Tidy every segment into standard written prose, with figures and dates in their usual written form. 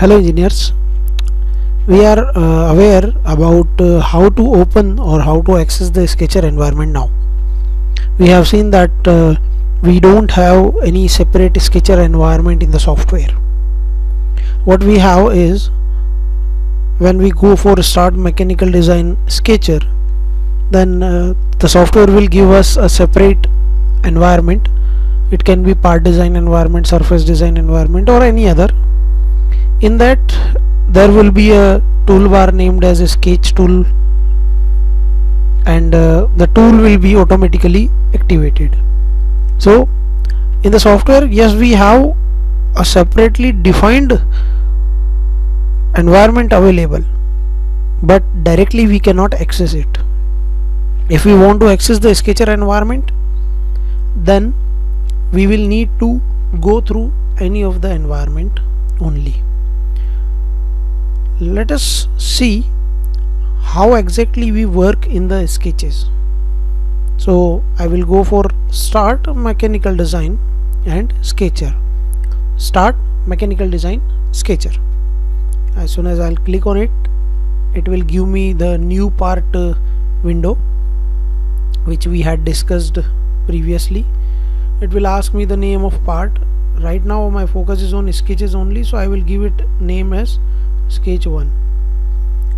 Hello engineers, we are aware about how to open or how to access the Sketcher environment now. We have seen that we don't have any separate Sketcher environment in the software. What we have is, when we go for start mechanical design Sketcher, then the software will give us a separate environment. It can be part design environment, surface design environment, or any other. In that there will be a toolbar named as a sketch tool, and the tool will be automatically activated. So in the software, yes, we have a separately defined environment available, but directly we cannot access it. If we want to access the Sketcher environment, then we will need to go through any of the environment only. Let us see how exactly we work in the sketches. So I will go for start mechanical design and Sketcher. Start mechanical design Sketcher. As soon as I'll click on it, it will give me the new part window which we had discussed previously. It will ask me the name of part. Right now my focus is on sketches only, so I will give it name as sketch 1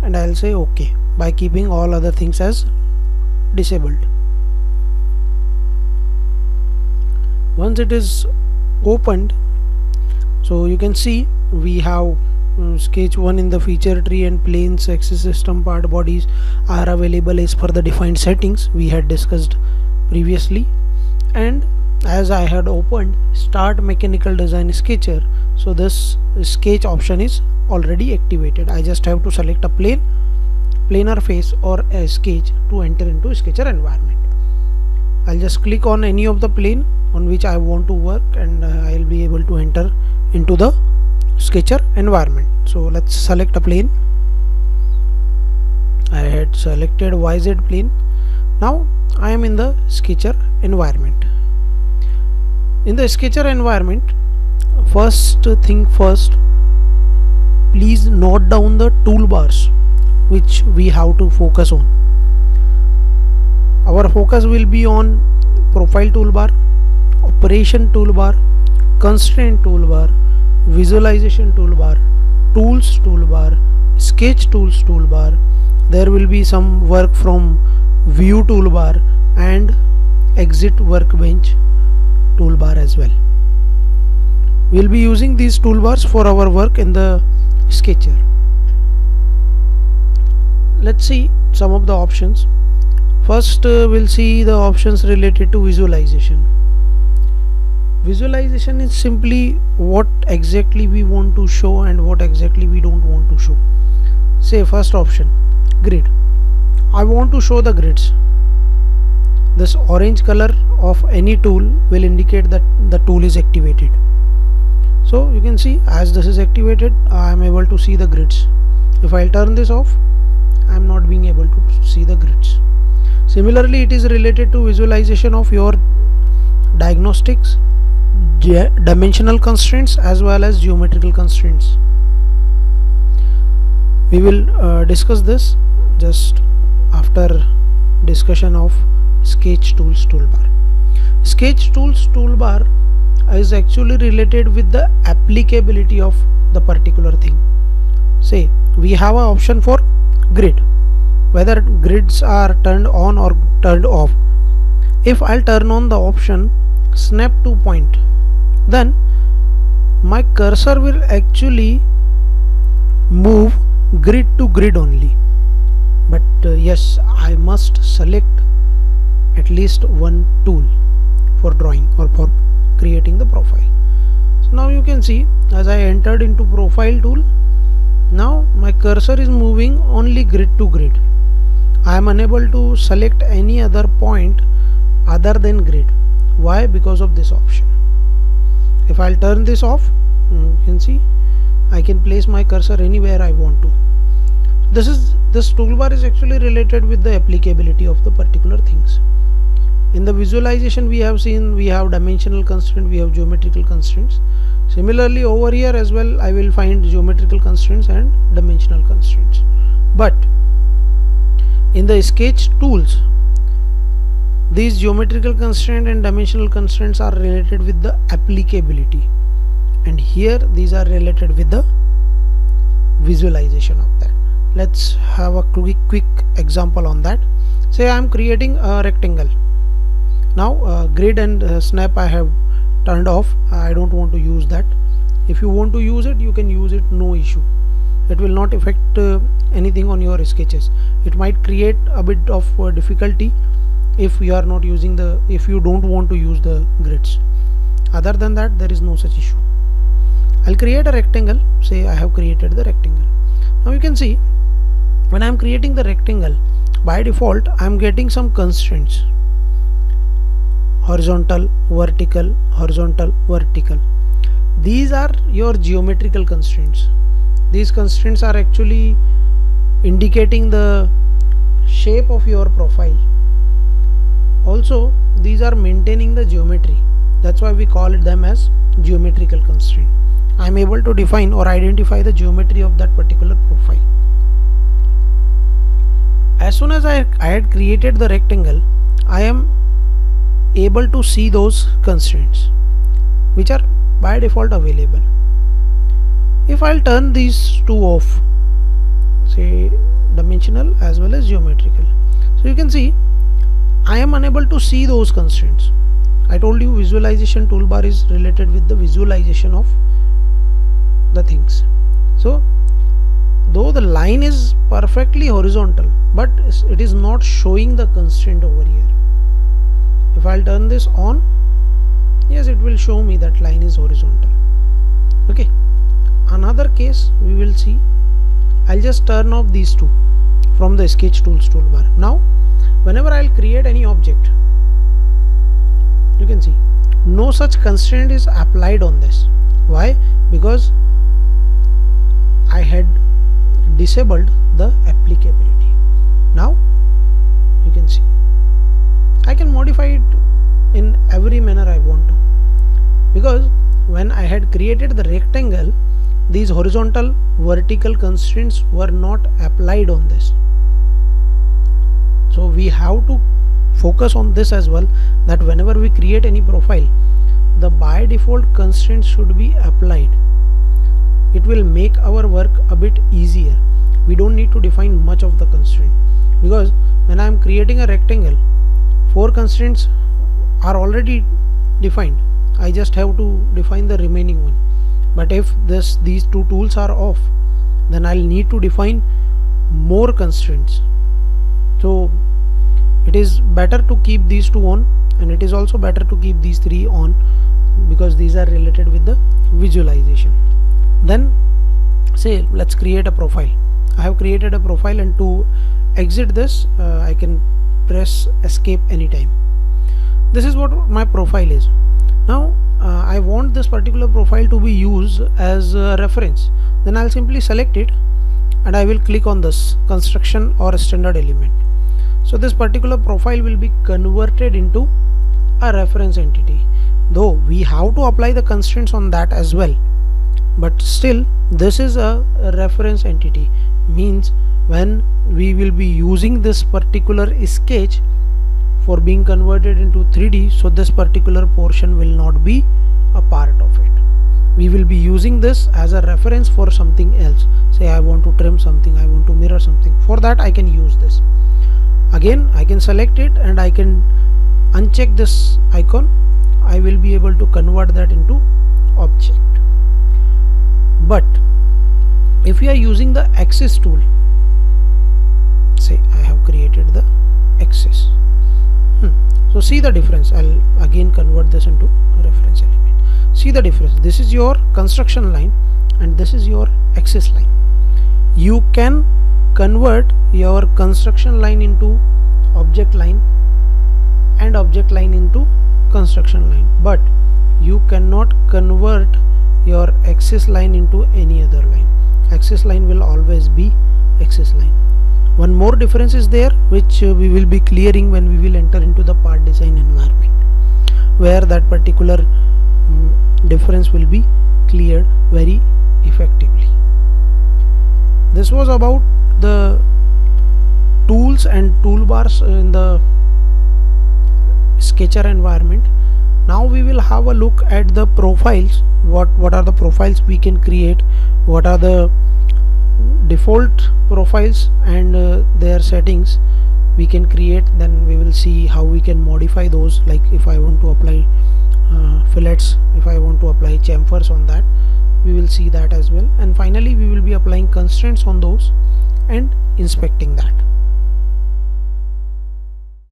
and I'll say OK by keeping all other things as disabled. Once it is opened, so you can see we have sketch 1 in the feature tree, and planes, axis system, part bodies are available as per the defined settings we had discussed previously. And as I had opened start mechanical design Sketcher, so this sketch option is already activated. I just have to select a plane, planar face, or a sketch to enter into Sketcher environment. I'll just click on any of the plane on which I want to work, and I'll be able to enter into the Sketcher environment. So let's select a plane. I had selected YZ plane. Now I am in the Sketcher environment. In the Sketcher environment, first thing first, please note down the toolbars which we have to focus on. Our focus will be on profile toolbar, operation toolbar, constraint toolbar, visualization toolbar, tools toolbar, sketch tools toolbar. There will be some work from view toolbar and exit workbench toolbar as well. We'll be using these toolbars for our work in the Sketcher. Let's see some of the options. First we'll see the options related to visualization. Visualization is simply what exactly we want to show and what exactly we don't want to show. Say first option, grid. I want to show the grids. This orange color of any tool will indicate that the tool is activated. So you can see as this is activated, I am able to see the grids. If I'll turn this off, I am not being able to see the grids. Similarly, it is related to visualization of your diagnostics, dimensional constraints as well as geometrical constraints. We will discuss this just after discussion of sketch tools toolbar. Sketch tools toolbar is actually related with the applicability of the particular thing. Say we have an option for grid, whether grids are turned on or turned off. If I'll turn on the option snap to point, then my cursor will actually move grid to grid only. But yes, I must select at least one tool for drawing or for creating the profile. So now you can see as I entered into profile tool, now my cursor is moving only grid to grid. I am unable to select any other point other than grid. Why? Because of this option. If I'll turn this off, you can see I can place my cursor anywhere I want to. This toolbar is actually related with the applicability of the particular things. In the visualization we have seen we have dimensional constraint, we have geometrical constraints. Similarly over here as well I will find geometrical constraints and dimensional constraints. But in the sketch tools, these geometrical constraints and dimensional constraints are related with the applicability, and here these are related with the visualization of that. Let's have a quick example on that. Say I am creating a rectangle. Now grid and snap I have turned off. I don't want to use that. If you want to use it, you can use it, no issue. It will not affect anything on your sketches. It might create a bit of difficulty if you are not using if you don't want to use the grids. Other than that, there is no such issue. I'll create a rectangle. Say I have created the rectangle. Now you can see when I am creating the rectangle, by default I am getting some constraints: horizontal, vertical, horizontal, vertical. These are your geometrical constraints. These constraints are actually indicating the shape of your profile. Also, these are maintaining the geometry. That's why we call them as geometrical constraint. I am able to define or identify the geometry of that particular profile. As soon as I had created the rectangle, I am able to see those constraints which are by default available. If I'll turn these two off, say dimensional as well as geometrical, so you can see I am unable to see those constraints. I told you visualization toolbar is related with the visualization of the things. So though the line is perfectly horizontal, but it is not showing the constraint over here. If I'll turn this on, yes, it will show me that line is horizontal. Okay, another case we will see. I'll just turn off these two from the sketch tools toolbar. Now whenever I'll create any object, you can see no such constraint is applied on this. Why? Because I had disabled the applicability. Now you can see I can modify it in every manner I want to, because when I had created the rectangle, these horizontal, vertical constraints were not applied on this. So we have to focus on this as well, that whenever we create any profile, the by default constraints should be applied. It will make our work a bit easier. We don't need to define much of the constraint, because when I am creating a rectangle, 4 constraints are already defined. I just have to define the remaining one. But if these two tools are off, then I'll need to define more constraints. So it is better to keep these two on, and it is also better to keep these 3 on, because these are related with the visualization. Then say let's create a profile. I have created a profile, and to exit this I can press escape anytime. This is what my profile is. Now I want this particular profile to be used as a reference. Then I'll simply select it and I will click on this construction or standard element. So this particular profile will be converted into a reference entity, though we have to apply the constraints on that as well, but still this is a reference entity. Means when we will be using this particular sketch for being converted into 3D, so this particular portion will not be a part of it. We will be using this as a reference for something else. Say I want to trim something, I want to mirror something. For that I can use this. Again I can select it and I can uncheck this icon. I will be able to convert that into object. But if we are using the axis tool, say I have created the axis, so see the difference. I'll again convert this into a reference element. See the difference. This is your construction line and this is your axis line. You can convert your construction line into object line and object line into construction line, but you cannot convert your axis line into any other line. Axis line will always be axis line. One more difference is there, which we will be clearing when we will enter into the part design environment, where that particular difference will be cleared very effectively. This was about the tools and toolbars in the Sketcher environment. Now we will have a look at the profiles. What are the profiles we can create, what are the default profiles and their settings we can create. Then we will see how we can modify those, like if I want to apply fillets, if I want to apply chamfers on that, we will see that as well. And finally we will be applying constraints on those and inspecting that.